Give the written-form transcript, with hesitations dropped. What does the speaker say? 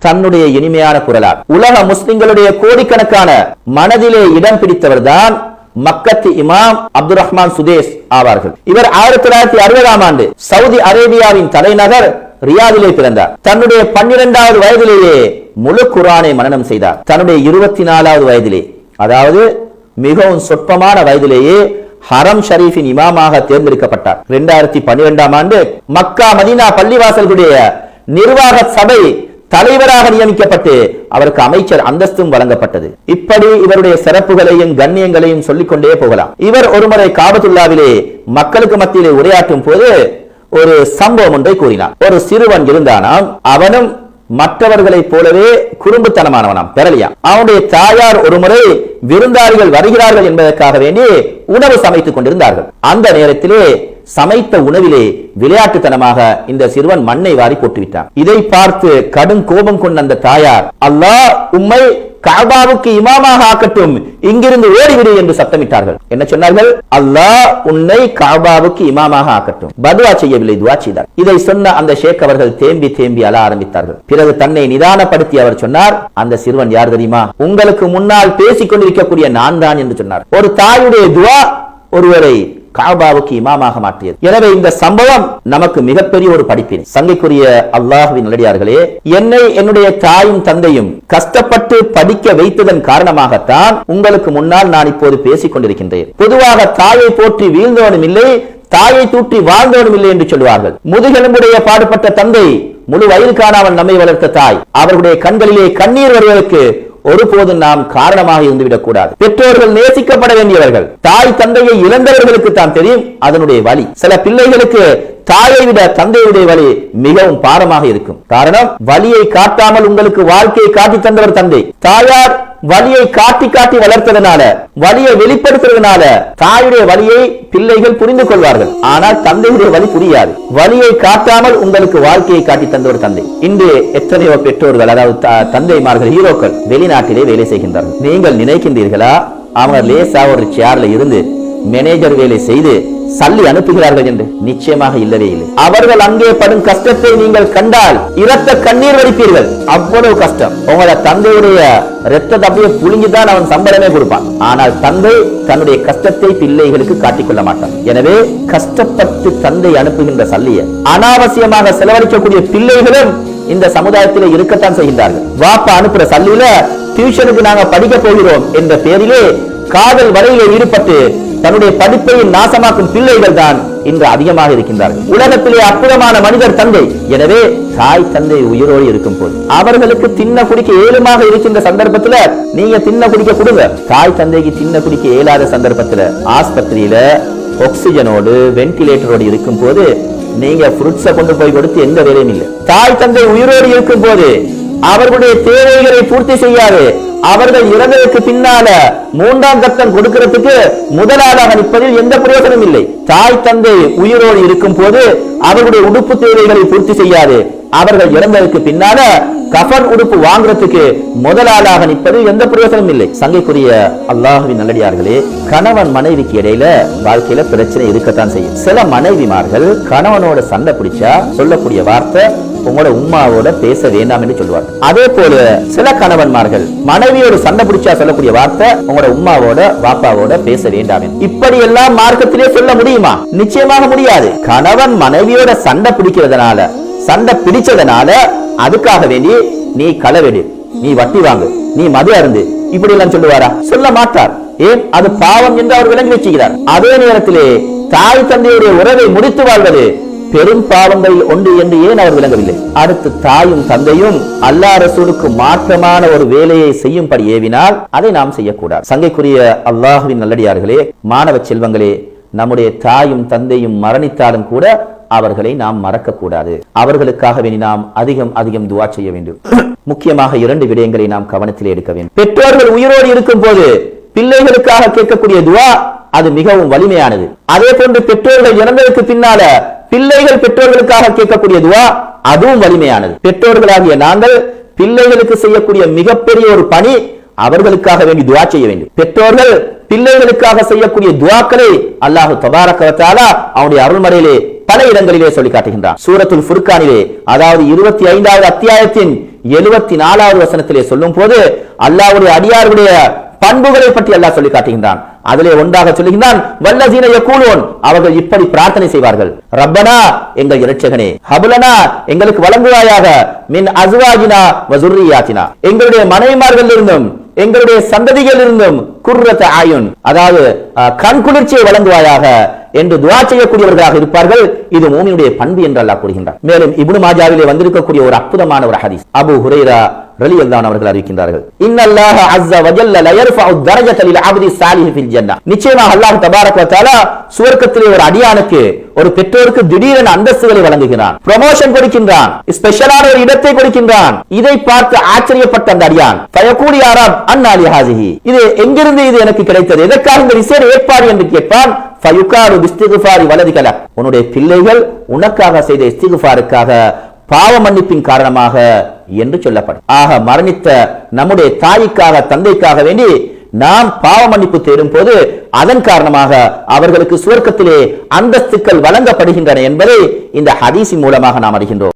தன்னுடைய இனிமையான குரலால் உலக முஸ்லிம்களுடைய கோடிக்கணக்கான மனதிலே இடம் பிடித்தவர் தான் மக்கத்து இமாம் அப்துல் ரஹ்மான் சுதேஸ் ஆவார்கள். இவர் 1960ஆம் ஆண்டு சவுதி அரேபியாவின் தலைநகர் ரியாதிலே பிறந்தார். தன்னுடைய 12வது வயதிலேயே முழு குர்ஆனை மனனம் செய்தார். தன்னுடைய 24வது வயதிலே, அதாவது மிகவும் சொற்பமான வயதிலேயே ஹரம் ஷரீஃபின் இமாமாக தேர்ந்தெடுக்கப்பட்டார். 2012ஆம் ஆண்டு மக்கா மதீனா பள்ளிவாசல்களுடைய நிர்வாக சபை தலைவராக நியமிக்கப்பட்டு அவருக்கு அமைச்சர் அந்தஸ்தும் வழங்கப்பட்டது. இப்படி இவருடைய சிறப்புகளையும் கண்ணியங்களையும் சொல்லிக்கொண்டே போகலாம். இவர் ஒருமுறை காபத்துல்லாவிலே மக்களுக்கு மத்தியிலே உரையாற்றும் போது ஒரு சம்பவம் ஒன்றை கூறினார். ஒரு சிறுவன் இருந்தானாம். அவனும் மற்றவர்களைப் போலவே குறும்புத்தனமானவனாம், பெறலியாம். அவனுடைய தாயார் ஒருமுறை விருந்தாளிகள் வருகிறார்கள் என்பதற்காக வேண்டி உணவு சமைத்துக் கொண்டிருந்தார்கள். அந்த நேரத்திலே சமைத்த உணவிலே விளையாட்டுத்தனமாக இந்த சிறுவன் மண்ணை வாரி போட்டுவிட்டான். இதை பார்த்து கடும் கோபம் கொண்ட அந்த தாயார், அல்லாஹ் உம்மை கஅபாவுக்கு இமாமாக ஆக்கட்டும், இங்கிருந்து ஓடிவிடு என்று சத்தமிட்டார்கள். என்ன சொன்னார்கள்? அல்லாஹ் உன்னை கஅபாவுக்கு இமாமாக ஆக்கட்டும். பதுவா செய்யவில்லை, துஆ செய்தார். இதை சொன்ன அந்த ஷேக் அவர்கள் தேம்பி தேம்பி அழ ஆரம்பித்தார்கள். பிறகு தன்னை நிதானப்படுத்தி அவர் சொன்னார், அந்த சிறுவன் யார் தெரியுமா? உங்களுக்கு முன்னால் பேசிக் கொண்டிருக்கக்கூடிய நான் தான் என்று சொன்னார். ஒரு தாயுடைய துஆ ஒருவரை கஅபாவுக்கு இமாமாக மாற்றியது. எனவே இந்த சம்பவம் நமக்கு மிகப்பெரிய ஒரு படிப்பினை. சங்கைக்குரிய அல்லாஹ்வின் நல்லடியார்களே, என்னை என்னுடைய தாயும் தந்தையும் கஷ்டப்பட்டு படிக்க வைத்ததன் காரணமாகத்தான் உங்களுக்கு முன்னால் நான் இப்போது பேசிக் கொண்டிருக்கின்றேன். பொதுவாக தாயை போற்றி வீழ்ந்தவனும் இல்லை, தாயை தூற்றி வாழ்ந்தவனும் இல்லை என்று சொல்வார்கள். முதுகெலும்புடைய பாடுபட்ட தந்தை, முழு வயது காணாமல் நம்மை வளர்த்த தாய், அவர்களுடைய கண்களிலே கண்ணீர் வருவதற்கு ஒருபோதும் நாம் காரணமாக இருந்துவிடக் கூடாது. பெற்றோர்கள் நேசிக்கப்பட வேண்டியவர்கள். தாய் தந்தையை இழந்தவர்களுக்கு தான் தெரியும் அதனுடைய வலி. சில பிள்ளைகளுக்கு தாயை விட தந்தையுடைய வலி மிகவும் பாரமாக இருக்கும். காரணம், வலியை காட்டாமல் உங்களுக்கு வாழ்க்கையை காட்டி தந்தவர் தந்தை. தாயார் வலியை காட்டி காட்டி வளர்த்ததனால, வலியை வெளிப்படுத்துறதுனால தாயுடைய வலியை பிள்ளைகள் புரிந்து கொள்வார்கள். ஆனால் தந்தையுடைய வலி புரியாது. வலியை காட்டாமல் உங்களுக்கு வாழ்க்கையை காட்டி தந்தவர் தந்தை. இன்று எத்தனையோ பெற்றோர்கள், அதாவது தந்தைமார்கள், ஹீரோக்கள் வெளிநாட்டிலே வேலை செய்கின்றார்கள். நீங்கள் நினைக்கின்றீர்களா அவங்க லேசா ஒரு சேர்ல இருந்து மேனேஜர் வேலை செய்து சல்லி அனுப்புகிறார்கள் என்று? நிச்சயமாக இல்லவே இல்லை. அவர்கள் அங்கே படும் கஷ்டத்தை நீங்கள் கண்டால் இரத்த கண்ணீர் வடிப்பீர்கள். அவ்வளவு கஷ்டம். உங்களோட தந்தையுடைய இரத்தத்தை அப்படியே புழுங்கிதான் அவன் சம்பளமே கொடுப்பான். ஆனால் தந்தை தன்னுடைய கஷ்டத்தை பிள்ளைகளுக்கு காட்டிக்கொள்ள மாட்டான். எனவே கஷ்டப்பட்டு தந்தை அனுப்புகின்ற சல்லியை அனாவசியமாக செலவழிக்கக்கூடிய பிள்ளைகளும் இந்த சமுதாயத்தில் இருக்கத்தான் செய்கின்றார்கள். வாப்பா அனுப்புற சல்லியில டியூஷனுக்கு நாங்க படிக்க போகிறோம் என்ற பேரிலே காதல் வலையிலே ஈடுபட்டு தன்னுடைய படிப்பை நாசமாக்கும் பிள்ளைகள் தான் இன்று அதிகமாக இருக்கின்றார்கள். உலகத்திலே அற்புதமான மனிதர் தந்தை. எனவே தாய் தந்தை உயிரோடு இருக்கும் போது அவர்களுக்கு தின்ன குடிக்க ஏழுமாக இருக்கின்ற சந்தர்ப்பத்தில் நீங்க தின்ன குடிக்க கொடுங்க. தாய் தந்தைக்கு தின்ன குடிக்க இயலாத சந்தர்ப்பத்தில் ஆஸ்பத்திரியில ஆக்சிஜனோடு வென்டிலேட்டரோடு இருக்கும் போது நீங்க ஃப்ரூட்ஸை கொண்டு போய் கொடுத்து எந்த வேலையும் இல்லை. தாய் தந்தை உயிரோடு இருக்கும் போது அவர்களுடைய தேவைகளை பூர்த்தி செய்யாது. அவர்கள் இறந்ததற்கு பின்னால மூன்றாம் கட்டம் கொடுக்கிறதுக்கு முதலாளாக நிற்பதில் எந்த பிரயோஜனம் இல்லை. தாய் தந்தை உயிரோடு இருக்கும் போது அவர்களுடைய உடுப்பு தேவைகளை பூர்த்தி செய்யாது. அவர்கள் இறந்ததற்கு பின்னால கஃன் உடுப்பு வாங்குறதுக்கு முதலாளாக நிற்பது எந்த பிரயோஜனம் இல்லை. சங்கைக்குரிய அல்லாஹ்வின் நல்லடியார்களே, கணவன் மனைவிக்கு இடையில வாழ்க்கையில பிரச்சனை இருக்கத்தான் செய்யும். சில மனைவிமார்கள் கணவனோட சண்டை பிடிச்சா சொல்லக்கூடிய வார்த்தை உங்களோட உம்மாவோட பேச வேண்டாம் என்று சொல்லுவார். அதே போல சில கணவன்மார்கள் மனைவியோட சண்டை பிடிச்சா சொல்லக்கூடிய வார்த்தை உங்களோட உம்மாவோட வாப்பாவோட பேச வேண்டாம். இப்படி எல்லாம் மார்க்கத்திலே சொல்ல முடியுமா? நிச்சயமாக முடியாது. கணவன் மனைவியோட சண்டை பிடிக்கிறதுனால, சண்டை பிடிச்சதனால அதுக்காக வேண்டி நீ களவெடு, நீ வட்டி வாங்கு, நீ மது அருந்து, இப்படி எல்லாம் சொல்லுவாரா? சொல்ல மாட்டார். ஏன்? அது பாவம் என்று அவர் விளங்கி வச்சுக்கிறார். அதே நேரத்திலே தாய் தந்தையுடைய உறவை முடித்து வாழ்வது பெரும் பாவங்களில் ஒன்று என்று ஏன் அவர் விளங்கவில்லை? அடுத்து தாயும் தந்தையும் அல்லாஹ் ரசூலுக்கு மாற்றமான ஒரு வேலையை செய்யும்படி ஏவினால் அதை நாம் செய்யக்கூடாது. சங்கைக்குரிய அல்லாஹ்வின் நல்லடியார்களே, மாணவ செல்வங்களே, நம்முடைய தாயும் தந்தையும் மரணித்தாலும் கூட அவர்களை நாம் மறக்க கூடாது. அவர்களுக்காக வேண்டி நாம் அதிகம் அதிகம் துஆ செய்ய வேண்டும். முக்கியமாக 2 விடயங்களை நாம் கவனத்தில் எடுக்க வேண்டும். பெற்றோர்கள் உயிரோடு இருக்கும் போது பிள்ளைகளுக்காக கேட்கக்கூடிய துஆ அது மிகவும் வலிமையானது. அதே போன்று பெற்றோர்கள் இறந்ததற்கு பின்னால பிள்ளைகள் பெற்றோர்களுக்காக கேட்கக்கூடிய துஆ அதுவும் வலிமையானது. பெற்றோர்களாகிய நாங்கள் பிள்ளைகளுக்கு செய்யக்கூடிய மிகப்பெரிய ஒரு பணி அவர்களுக்காக வேண்டி துஆ செய்ய வேண்டும். பெற்றோர்கள் பிள்ளைகளுக்காக செய்யக்கூடிய துஆக்களை அல்லாஹ் தபாரக வ தஆலா அவனுடைய அருள்மறையிலே பல இடங்களிலே சொல்லி காட்டுகின்றான். சூரத்துல் ஃபுர்கானிலே, அதாவது 25வது அத்தியாயத்தின் 74வது வசனத்திலே சொல்லும் போது அல்லாஹ்வுடைய அடியாருடைய பண்புகளை பற்றி அல்லாஹ் சொல்லி காட்டுகின்றான். அதிலே ஒன்றாக சொல்லுகின்றான், வல்லதீன யகூலூன், அவர்கள் இப்படி பிரார்த்தனை செய்வார்கள், ரப்பனா, எங்கள் இரட்சகனே, ஹப்லனா, எங்களுக்கு வழங்குவாயாக, மின் அஸ்வாஜினா வ ஸுர்ரியாத்தினா, எங்களுடைய மனைவிமார்களிலிருந்தும் எங்களுடைய சந்ததிகளிலிருந்தும் குர்ரத ஆயுன், அதாவது கண் குளிர்ச்சியை வழங்குவாயாக என்று துஆ செய்யக்கூடியவர்களாக இருப்பார்கள். இது மூமினுடைய பண்பு என்று அல்லாஹ் கூறுகின்றார். மேலும் இப்னு மாஜாவிலே வந்திருக்கக்கூடிய ஒரு அற்புதமான ஒரு ஹதீஸ், அபூ ஹுரைரா ரலியல்லாஹு அவர்கள் அறிவிக்கின்றார்கள், இன்னல்லாஹ அஸ்ஸ வ ஜல்ல ல யர்ஃபஉ தரஜத லில் அப்தி ஸாலிஹ் ஃபில் ஜன்னah, நிச்சயமாக அல்லாஹ் தபாரக வ தஆலா சுவர்க்கத்திலே ஒரு அடியானுக்கு, ஒரு பெற்றோருக்கு திடீரென அந்தஸ்துகளை வழங்குகிறான், ப்ரமோஷன் கொடுக்கின்றான், ஸ்பெஷலான ஒரு இடத்தை கொடுக்கின்றான். இதை பார்த்து ஆச்சரியப்பட்ட அந்த அடியான், ஃபயகூலு யா ரப் அன்னா லி ஹாஸிஹி, இது எங்கிருந்து இது எனக்கு கிடைத்தது, எதற்காக இந்த விசேட ஏற்பாடு என்று கேட்பான். ஃபயுகாலு பிஸ்திக்ஃபாரி வலதிக லக், உன்னுடைய பிள்ளைகள் உனக்காக செய்த இஸ்திக்ஃபாருக்காக, பாவ மன்னிப்பின் காரணமாக என்று சொல்லப்படும். ஆக மரணித்த நம்முடைய தாய்க்காக, தந்தைக்காக வேண்டி நாம் பாவ மன்னிப்பு தேடும் போது அதன் காரணமாக அவர்களுக்கு சுவர்க்கத்திலே அந்தஸ்துக்கள் வழங்கப்படுகின்றன என்பதை இந்த ஹதீஸின் மூலமாக நாம் அறிகின்றோம்.